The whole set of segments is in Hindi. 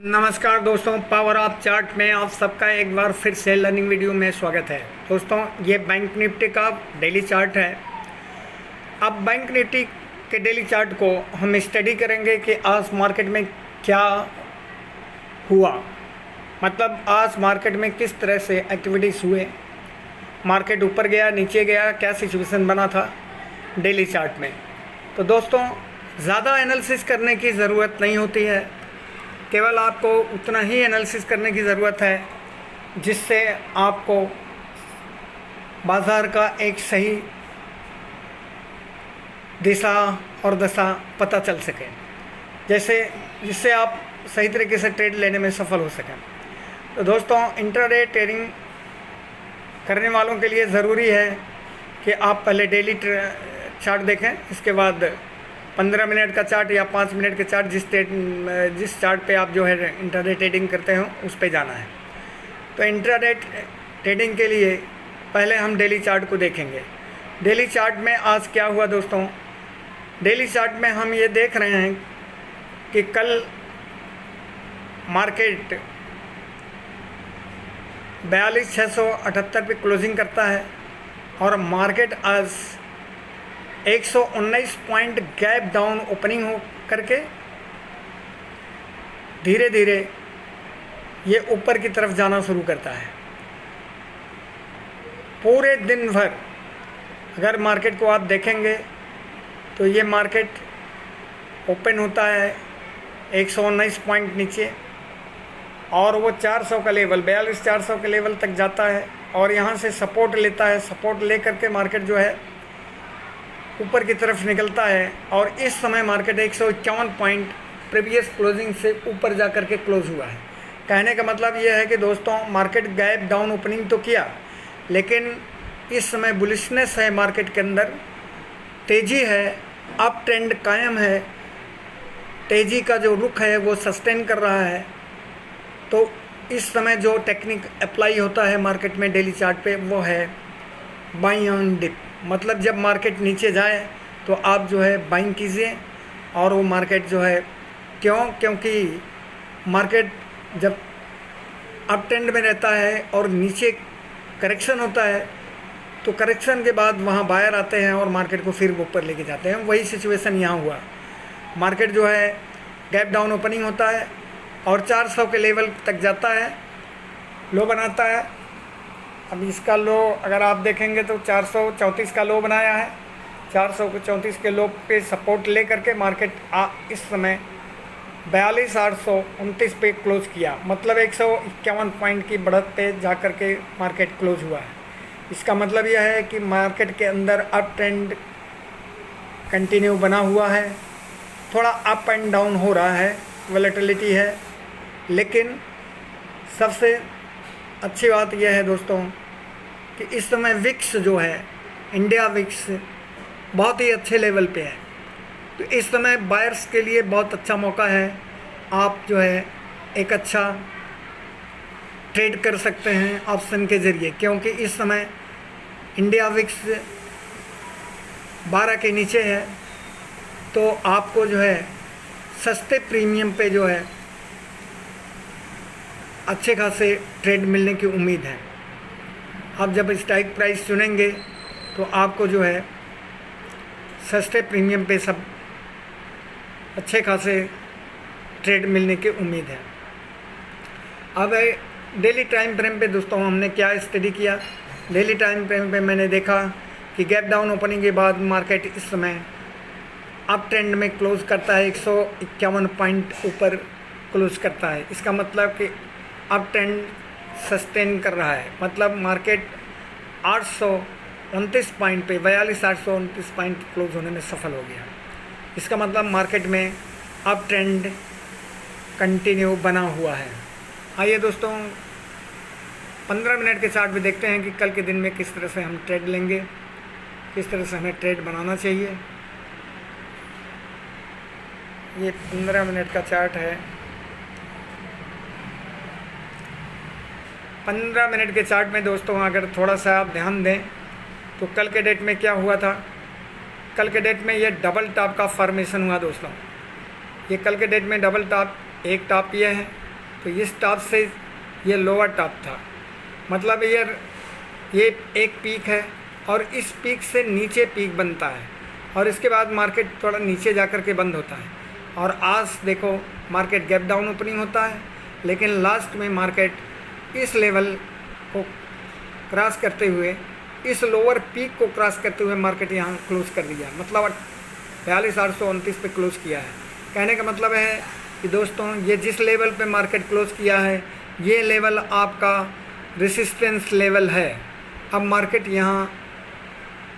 नमस्कार दोस्तों, पावर ऑफ चार्ट में आप सबका एक बार फिर से लर्निंग वीडियो में स्वागत है। दोस्तों, ये बैंक निफ्टी का डेली चार्ट है। अब बैंक निफ्टी के डेली चार्ट को हम स्टडी करेंगे कि आज मार्केट में क्या हुआ, मतलब आज मार्केट में किस तरह से एक्टिविटीज़ हुए, मार्केट ऊपर गया नीचे गया, क्या सिचुएशन बना था डेली चार्ट में। तो दोस्तों, ज़्यादा एनालिसिस करने की ज़रूरत नहीं होती है, केवल आपको उतना ही एनालिसिस करने की ज़रूरत है जिससे आपको बाज़ार का एक सही दिशा और दशा पता चल सके, जिससे आप सही तरीके से ट्रेड लेने में सफल हो सकें। तो दोस्तों, इंट्राडे ट्रेडिंग करने वालों के लिए ज़रूरी है कि आप पहले डेली चार्ट देखें, इसके बाद 15 मिनट का चार्ट या 5 मिनट के चार्ट, जिस चार्ट पे आप जो है इंट्राडे ट्रेडिंग करते हो उस पे जाना है। तो इंट्राडे ट्रेडिंग के लिए पहले हम डेली चार्ट को देखेंगे। डेली चार्ट में आज क्या हुआ दोस्तों, डेली चार्ट में हम ये देख रहे हैं कि कल मार्केट 42,678 पे क्लोजिंग करता है और मार्केट आज 119 पॉइंट गैप डाउन ओपनिंग हो करके धीरे धीरे ये ऊपर की तरफ जाना शुरू करता है। पूरे दिन भर अगर मार्केट को आप देखेंगे तो ये मार्केट ओपन होता है 119 पॉइंट नीचे और वो 400 का लेवल 42,400 के लेवल तक जाता है और यहाँ से सपोर्ट लेता है। सपोर्ट ले करके मार्केट जो है ऊपर की तरफ निकलता है और इस समय मार्केट 151 पॉइंट प्रीवियस क्लोजिंग से ऊपर जा कर के क्लोज हुआ है। कहने का मतलब ये है कि दोस्तों, मार्केट गैप डाउन ओपनिंग तो किया, लेकिन इस समय बुलिशनेस है, मार्केट के अंदर तेज़ी है, अप ट्रेंड कायम है, तेज़ी का जो रुख है वो सस्टेन कर रहा है। तो इस समय जो टेक्निक अप्लाई होता है मार्केट में डेली चार्ट पे वो है बाई ऑन डिप, मतलब जब मार्केट नीचे जाए तो आप जो है बाइंग कीजिए और वो मार्केट जो है क्योंकि मार्केट जब अप ट्रेंड में रहता है और नीचे करेक्शन होता है तो करेक्शन के बाद वहाँ बायर आते हैं और मार्केट को फिर ऊपर लेके जाते हैं। वही सिचुएशन यहाँ हुआ। मार्केट जो है गैप डाउन ओपनिंग होता है और 400 के लेवल तक जाता है, लो बनाता है। अब इसका लो अगर आप देखेंगे तो 434 का लो बनाया है। 434 के लो पे सपोर्ट ले करके मार्केट इस समय 42,829 पे क्लोज किया, मतलब 151 पॉइंट की बढ़त पे जा कर के मार्केट क्लोज हुआ है। इसका मतलब यह है कि मार्केट के अंदर अप ट्रेंड कंटिन्यू बना हुआ है, थोड़ा अप एंड डाउन हो रहा है, वोलेटिलिटी है, लेकिन सबसे अच्छी बात यह है दोस्तों कि इस समय विक्स जो है, इंडिया विक्स बहुत ही अच्छे लेवल पे है। तो इस समय बायर्स के लिए बहुत अच्छा मौका है। आप जो है एक अच्छा ट्रेड कर सकते हैं ऑप्शन के ज़रिए, क्योंकि इस समय इंडिया विक्स 12 के नीचे है। तो आपको जो है सस्ते प्रीमियम पे जो है अच्छे खासे ट्रेड मिलने की उम्मीद है। आप जब स्ट्राइक प्राइस चुनेंगे तो आपको जो है सस्ते प्रीमियम पे सब अच्छे खासे ट्रेड मिलने की उम्मीद है। अब डेली टाइम फ्रेम पे दोस्तों हमने क्या स्टडी किया। डेली टाइम फ्रेम पे मैंने देखा कि गैप डाउन ओपनिंग के बाद मार्केट इस समय अप ट्रेंड में क्लोज करता है, 151 पॉइंट ऊपर क्लोज करता है। इसका मतलब कि अप ट्रेंड सस्टेन कर रहा है, मतलब मार्केट 829 पॉइंट पे 42,829 पॉइंट क्लोज होने में सफल हो गया। इसका मतलब मार्केट में अप ट्रेंड कंटिन्यू बना हुआ है। आइए दोस्तों, 15 मिनट के चार्ट में देखते हैं कि कल के दिन में किस तरह से हम ट्रेड लेंगे, किस तरह से हमें ट्रेड बनाना चाहिए। ये 15 मिनट का चार्ट है। 15 मिनट के चार्ट में दोस्तों अगर थोड़ा सा आप ध्यान दें तो कल के डेट में क्या हुआ था। कल के डेट में ये डबल टॉप का फॉर्मेशन हुआ दोस्तों। ये कल के डेट में डबल टॉप, एक टॉप ये है तो इस टॉप से ये लोअर टॉप था, मतलब ये एक पीक है और इस पीक से नीचे पीक बनता है और इसके बाद मार्केट थोड़ा नीचे जा कर के बंद होता है। और आज देखो मार्केट गैप डाउन ओपनिंग होता है, लेकिन लास्ट में मार्केट इस लेवल को क्रॉस करते हुए, इस लोअर पीक को क्रॉस करते हुए मार्केट यहाँ क्लोज कर दिया, मतलब 42,829 पे क्लोज किया है। कहने का मतलब है कि दोस्तों ये जिस लेवल पे मार्केट क्लोज किया है, ये लेवल आपका रेसिस्टेंस लेवल है। अब मार्केट यहाँ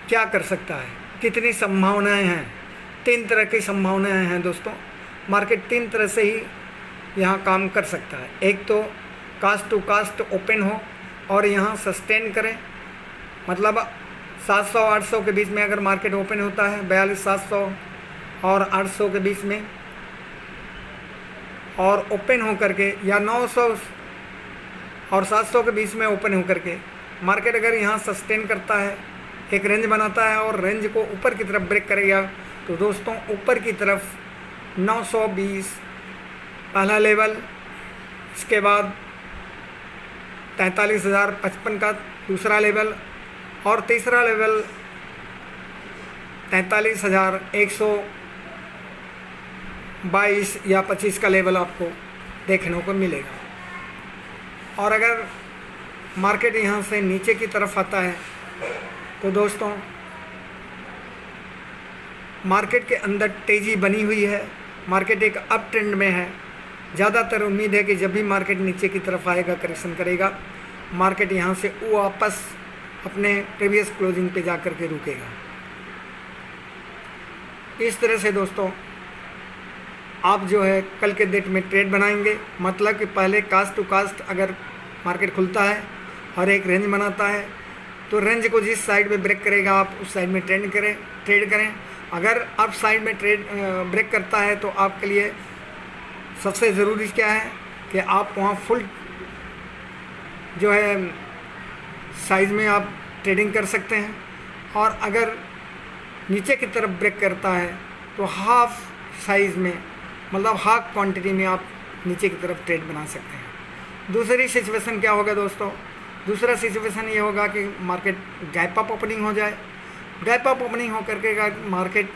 क्या कर सकता है, कितनी संभावनाएं हैं? 3 तरह की संभावनाएं हैं दोस्तों। मार्केट 3 तरह से ही यहाँ काम कर सकता है। एक तो कास्ट टू कास्ट ओपन हो और यहाँ सस्टेन करें, मतलब 700-800 के बीच में अगर मार्केट ओपन होता है, 42,700 और 800 के बीच में, और ओपन हो करके, या 900 और 700 के बीच में ओपन हो करके मार्केट अगर यहाँ सस्टेन करता है, एक रेंज बनाता है और रेंज को ऊपर की तरफ ब्रेक करेगा, तो दोस्तों ऊपर की तरफ 920 पहला लेवल, इसके बाद 43,055 का दूसरा लेवल, और तीसरा लेवल 43,122 या 25 का लेवल आपको देखने को मिलेगा। और अगर मार्केट यहाँ से नीचे की तरफ आता है तो दोस्तों मार्केट के अंदर तेज़ी बनी हुई है, मार्केट एक अप ट्रेंड में है। ज़्यादातर उम्मीद है कि जब भी मार्केट नीचे की तरफ आएगा, करेक्शन करेगा, मार्केट यहाँ से वापस अपने प्रीवियस क्लोजिंग पे जा कर के रुकेगा। इस तरह से दोस्तों आप जो है कल के डेट में ट्रेड बनाएंगे, मतलब कि पहले कास्ट टू कास्ट अगर मार्केट खुलता है और एक रेंज बनाता है, तो रेंज को जिस साइड में ब्रेक करेगा आप उस साइड में ट्रेड करें। अगर अप साइड में ब्रेक करता है तो आपके लिए सबसे ज़रूरी क्या है कि आप वहाँ फुल जो है साइज में आप ट्रेडिंग कर सकते हैं। और अगर नीचे की तरफ ब्रेक करता है तो हाफ साइज़ में, मतलब हाफ क्वांटिटी में आप नीचे की तरफ ट्रेड बना सकते हैं। दूसरी सिचुएशन क्या होगा दोस्तों? दूसरा सिचुएशन ये होगा कि मार्केट गैप अप ओपनिंग हो जाए। गैप अप ओपनिंग हो करके मार्केट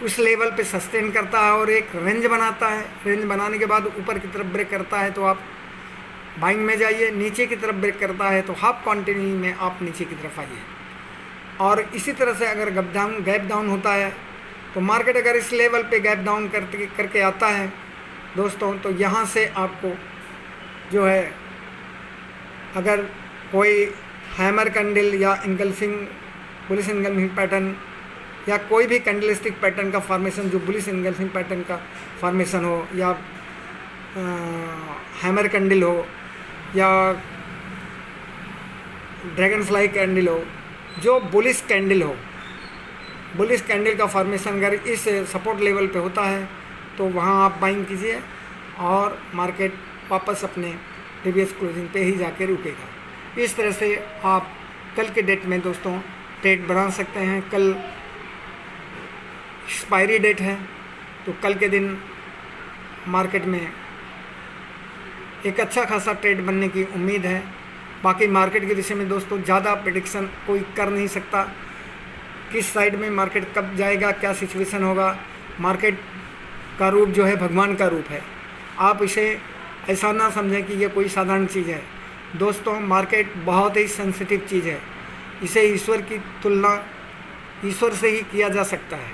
उस लेवल पे सस्टेन करता है और एक रेंज बनाता है। रेंज बनाने के बाद ऊपर की तरफ ब्रेक करता है तो आप बाइंग में जाइए, नीचे की तरफ ब्रेक करता है तो हाफ क्वांटिटी में आप नीचे की तरफ आइए। और इसी तरह से अगर गैप डाउन होता है तो मार्केट अगर इस लेवल पे गैप डाउन करके आता है दोस्तों, तो यहाँ से आपको जो है अगर कोई हैमर कैंडल या इंगल्फिंग बुलिश इंगल्फिंग पैटर्न या कोई भी कैंडलस्टिक पैटर्न का फॉर्मेशन जो बुलिश इंगल्फिंग पैटर्न का फॉर्मेशन हो, या हैमर कैंडल हो, या ड्रैगन फ्लाई कैंडल हो, जो बुलिश कैंडल हो, बुलिश कैंडल का फॉर्मेशन अगर इस सपोर्ट लेवल पे होता है तो वहाँ आप बाइंग कीजिए और मार्केट वापस अपने प्रीवियस क्लोजिंग पे ही जाके रुकेगा। इस तरह से आप कल के डेट में दोस्तों ट्रेड बना सकते हैं। कल एक्सपायरी डेट है तो कल के दिन मार्केट में एक अच्छा खासा ट्रेड बनने की उम्मीद है। बाकी मार्केट के विषय में दोस्तों ज़्यादा प्रेडिक्शन कोई कर नहीं सकता, किस साइड में मार्केट कब जाएगा, क्या सिचुएशन होगा। मार्केट का रूप जो है भगवान का रूप है, आप इसे ऐसा ना समझें कि ये कोई साधारण चीज़ है। दोस्तों मार्केट बहुत ही सेंसिटिव चीज़ है, इसे ईश्वर की तुलना ईश्वर से ही किया जा सकता है।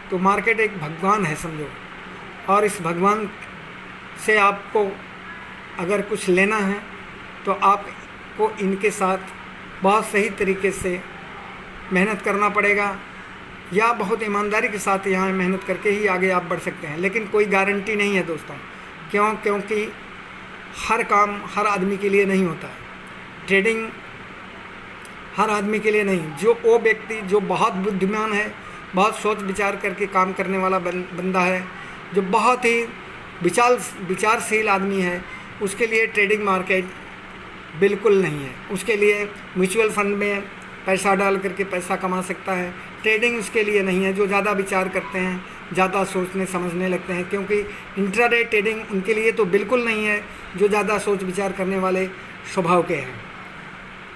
तो मार्केट एक भगवान है समझो, और इस भगवान से आपको अगर कुछ लेना है तो आपको इनके साथ बहुत सही तरीके से मेहनत करना पड़ेगा, या बहुत ईमानदारी के साथ यहाँ मेहनत करके ही आगे आप बढ़ सकते हैं। लेकिन कोई गारंटी नहीं है दोस्तों, क्योंकि हर काम हर आदमी के लिए नहीं होता है। ट्रेडिंग हर आदमी के लिए नहीं। जो वो व्यक्ति जो बहुत बुद्धिमान है, बहुत सोच विचार करके काम करने वाला बंदा है, जो बहुत ही विचारशील आदमी है, उसके लिए ट्रेडिंग मार्केट बिल्कुल नहीं है। उसके लिए म्यूचुअल फंड में पैसा डाल करके पैसा कमा सकता है, ट्रेडिंग उसके लिए नहीं है। जो ज़्यादा विचार करते हैं ज़्यादा सोचने समझने लगते हैं, क्योंकि इंट्राडे ट्रेडिंग उनके लिए तो बिल्कुल नहीं है जो ज़्यादा सोच विचार करने वाले स्वभाव के हैं।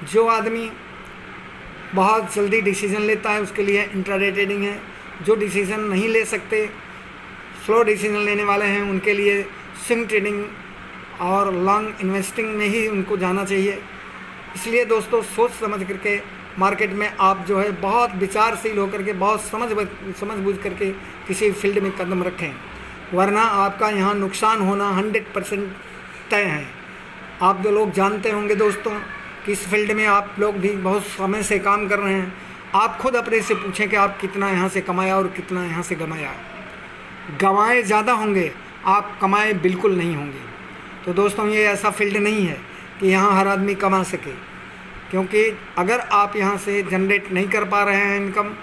जो आदमी बहुत जल्दी डिसीज़न लेता है उसके लिए इंट्राडे ट्रेडिंग है। जो डिसीज़न नहीं ले सकते, स्लो डिसीज़न लेने वाले हैं, उनके लिए स्विंग ट्रेडिंग और लॉन्ग इन्वेस्टिंग में ही उनको जाना चाहिए। इसलिए दोस्तों सोच समझ करके मार्केट में आप जो है बहुत विचारशील होकर के बहुत समझ बूझ करके किसी फील्ड में कदम रखें, वरना आपका यहाँ नुकसान होना 100% तय है। आप जो लोग जानते होंगे दोस्तों कि इस फील्ड में आप लोग भी बहुत समय से काम कर रहे हैं, आप खुद अपने से पूछें कि आप कितना यहाँ से कमाया और कितना यहाँ से गंवाया। गंवाए ज़्यादा होंगे, आप कमाए बिल्कुल नहीं होंगे। तो दोस्तों ये ऐसा फील्ड नहीं है कि यहाँ हर आदमी कमा सके, क्योंकि अगर आप यहाँ से जनरेट नहीं कर पा रहे हैं इनकम,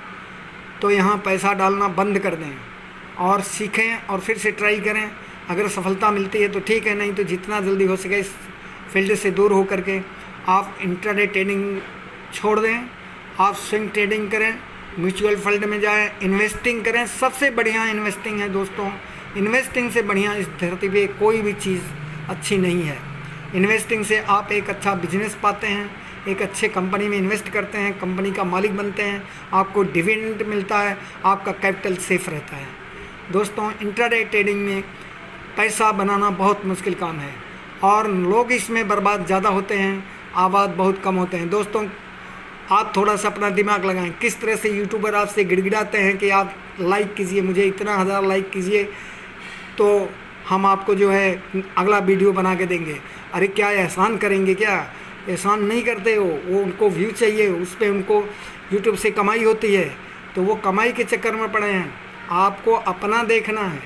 तो यहाँ पैसा डालना बंद कर दें और सीखें और फिर से ट्राई करें। अगर सफलता मिलती है तो ठीक है, नहीं तो जितना जल्दी हो सके इस फील्ड से दूर हो करके आप इंट्राडे ट्रेडिंग छोड़ दें, आप स्विंग ट्रेडिंग करें, म्यूचुअल फंड में जाएं, इन्वेस्टिंग करें। सबसे बढ़िया इन्वेस्टिंग है दोस्तों। इन्वेस्टिंग से बढ़िया इस धरती पे कोई भी चीज़ अच्छी नहीं है। इन्वेस्टिंग से आप एक अच्छा बिजनेस पाते हैं, एक अच्छे कंपनी में इन्वेस्ट करते हैं, कंपनी का मालिक बनते हैं, आपको डिविडेंड मिलता है, आपका कैपिटल सेफ रहता है। दोस्तों इंट्राडे ट्रेडिंग में पैसा बनाना बहुत मुश्किल काम है और लोग इसमें बर्बाद ज़्यादा होते हैं, आबाद बहुत कम होते हैं। दोस्तों आप थोड़ा सा अपना दिमाग लगाएं, किस तरह से यूट्यूबर आपसे गिड़गिड़ाते हैं कि आप लाइक कीजिए, मुझे इतना 1000 लाइक कीजिए तो हम आपको जो है अगला वीडियो बना के देंगे। अरे क्या एहसान करेंगे? क्या एहसान नहीं करते वो उनको व्यू चाहिए, उस पर उनको यूट्यूब से कमाई होती है, तो वो कमाई के चक्कर में पड़े हैं। आपको अपना देखना है।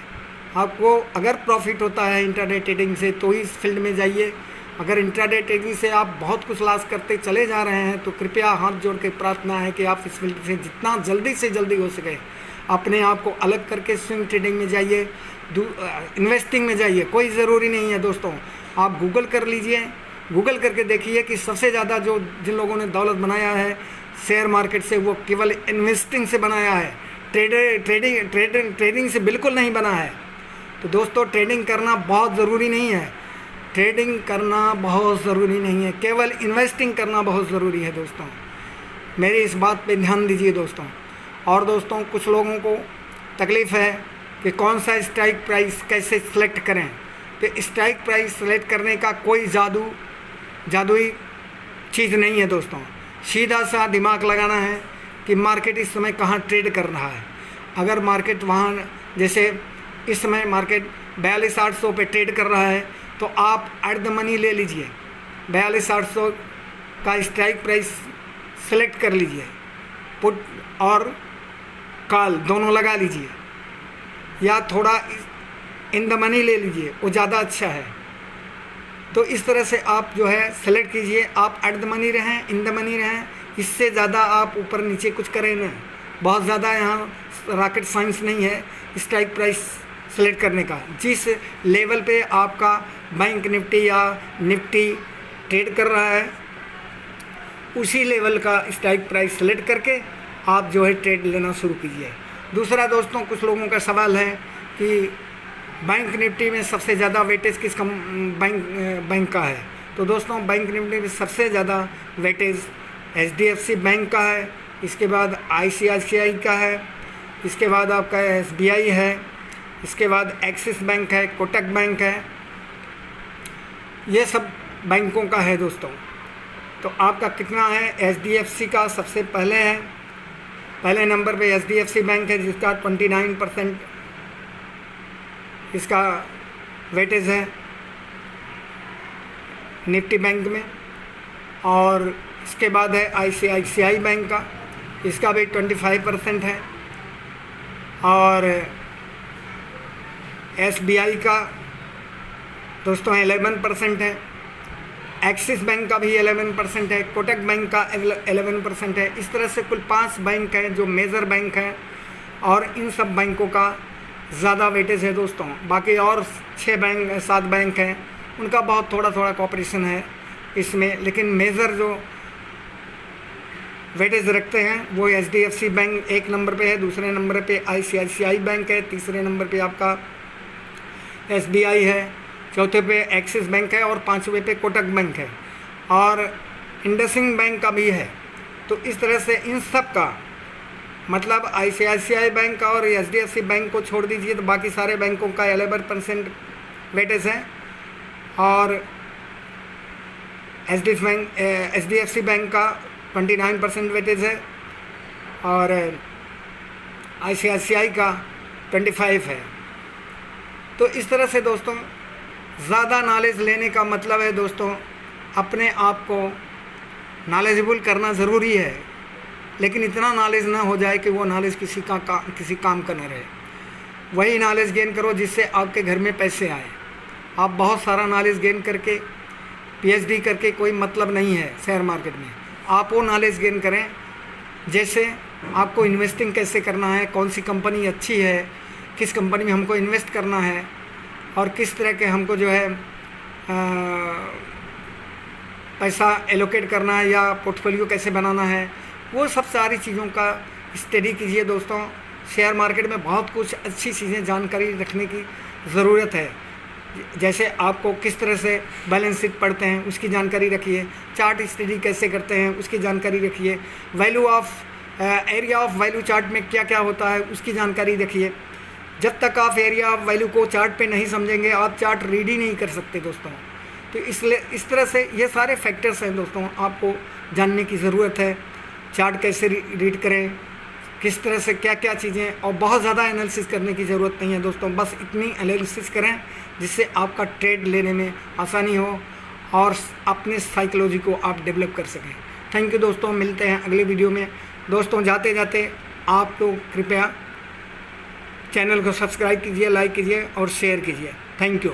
आपको अगर प्रॉफिट होता है इंट्राडे ट्रेडिंग से तो ही इस फील्ड में जाइए। अगर इंट्राडे ट्रेडिंग से आप बहुत कुछ लॉस करते चले जा रहे हैं तो कृपया हाथ जोड़ के प्रार्थना है कि आप इस फील्ड से जितना जल्दी से जल्दी हो सके अपने आप को अलग करके स्विंग ट्रेडिंग में जाइए, इन्वेस्टिंग में जाइए। कोई ज़रूरी नहीं है दोस्तों, आप गूगल कर लीजिए, गूगल करके देखिए कि सबसे ज़्यादा जो जिन लोगों ने दौलत बनाया है शेयर मार्केट से वो केवल इन्वेस्टिंग से बनाया है, ट्रेडिंग से बिल्कुल नहीं बना है। तो दोस्तों ट्रेडिंग करना बहुत ज़रूरी नहीं है, ट्रेडिंग करना बहुत ज़रूरी नहीं है, केवल इन्वेस्टिंग करना बहुत ज़रूरी है दोस्तों। मेरी इस बात पे ध्यान दीजिए दोस्तों। और दोस्तों कुछ लोगों को तकलीफ़ है कि कौन सा स्ट्राइक प्राइस कैसे सेलेक्ट करें। तो स्ट्राइक प्राइस सेलेक्ट करने का कोई जादुई चीज़ नहीं है दोस्तों। सीधा सा दिमाग लगाना है कि मार्केट इस समय कहाँ ट्रेड कर रहा है। अगर मार्केट वहाँ जैसे इस समय मार्केट 42,800 पे ट्रेड कर रहा है तो आप एट द मनी ले लीजिए, 42,800 का स्ट्राइक प्राइस सेलेक्ट कर लीजिए, पुट और कॉल दोनों लगा लीजिए, या थोड़ा इन द मनी ले लीजिए, वो ज़्यादा अच्छा है। तो इस तरह से आप जो है सेलेक्ट कीजिए, आप एट द मनी रहें, इन द मनी रहें, इससे ज़्यादा आप ऊपर नीचे कुछ करें ना। बहुत ज़्यादा यहाँ रॉकेट साइंस नहीं है स्ट्राइक प्राइस सेलेक्ट करने का। जिस लेवल पे आपका बैंक निफ्टी या निफ्टी ट्रेड कर रहा है उसी लेवल का स्ट्राइक प्राइस सेलेक्ट करके आप जो है ट्रेड लेना शुरू कीजिए। दूसरा दोस्तों कुछ लोगों का सवाल है कि बैंक निफ्टी में सबसे ज़्यादा वेटेज किस बैंक का है। तो दोस्तों बैंक निफ्टी में सबसे ज़्यादा वेटेज HDFC बैंक का है, इसके बाद ICICI का है, इसके बाद आपका SBI है, इसके बाद एक्सिस बैंक है, कोटक बैंक है, ये सब बैंकों का है दोस्तों। तो आपका कितना है? HDFC का सबसे पहले है, पहले नंबर पे HDFC बैंक है जिसका 29% इसका वेटेज है निफ्टी बैंक में। और इसके बाद है ICICI बैंक का, इसका भी 25% है। और SBI का दोस्तों 11% है, एक्सिस बैंक का भी 11% है, कोटक बैंक का 11% है। इस तरह से कुल 5 बैंक हैं जो मेजर बैंक हैं और इन सब बैंकों का ज़्यादा वेटेज है दोस्तों। बाकी और 7 बैंक हैं उनका बहुत थोड़ा कॉपरेशन है इसमें, लेकिन मेजर जो वेटेज रखते हैं वो HDFC बैंक एक नंबर पे है, दूसरे नंबर पे ICICI बैंक है, तीसरे नंबर पे आपका SBI है, चौथे पे एक्सिस बैंक है और पाँचवें पे कोटक बैंक है और इंडसइंड बैंक का भी है। तो इस तरह से इन सब का मतलब ICICI बैंक का और HDFC बैंक को छोड़ दीजिए तो बाकी सारे बैंकों का 11% वेटेज है और HDFC बैंक का 29% वेटेज है और ICICI का 25 है। तो इस तरह से दोस्तों ज़्यादा नॉलेज लेने का मतलब है दोस्तों अपने आप को नॉलेजेबल करना ज़रूरी है, लेकिन इतना नॉलेज ना हो जाए कि वो नॉलेज किसी काम का न रहे। वही नॉलेज गेन करो जिससे आपके घर में पैसे आए। आप बहुत सारा नॉलेज गेन करके PhD करके कोई मतलब नहीं है शेयर मार्केट में। आप वो नॉलेज गेन करें जैसे आपको इन्वेस्टिंग कैसे करना है, कौन सी कंपनी अच्छी है, किस कंपनी में हमको इन्वेस्ट करना है और किस तरह के हमको जो है पैसा एलोकेट करना है या पोर्टफोलियो कैसे बनाना है, वो सब सारी चीज़ों का स्टडी कीजिए दोस्तों। शेयर मार्केट में बहुत कुछ अच्छी चीज़ें जानकारी रखने की ज़रूरत है। जैसे आपको किस तरह से बैलेंस शीट पढ़ते हैं उसकी जानकारी रखिए, चार्ट स्टडी कैसे करते हैं उसकी जानकारी रखिए, एरिया ऑफ वैल्यू चार्ट में क्या क्या होता है उसकी जानकारी रखिए। जब तक आप एरिया ऑफ वैल्यू को चार्ट पे नहीं समझेंगे आप चार्ट रीड ही नहीं कर सकते दोस्तों। तो इसलिए इस तरह से ये सारे फैक्टर्स हैं दोस्तों, आपको जानने की ज़रूरत है। चार्ट कैसे रीड करें, किस तरह से क्या क्या चीज़ें, और बहुत ज़्यादा एनालिसिस करने की ज़रूरत नहीं है दोस्तों। बस इतनी एनालिसिस करें जिससे आपका ट्रेड लेने में आसानी हो और अपने साइकोलॉजी को आप डेवलप कर सकें। थैंक यू दोस्तों, मिलते हैं अगले वीडियो में। दोस्तों जाते जाते आप लोग कृपया चैनल को सब्सक्राइब कीजिए, लाइक कीजिए और शेयर कीजिए। Thank you.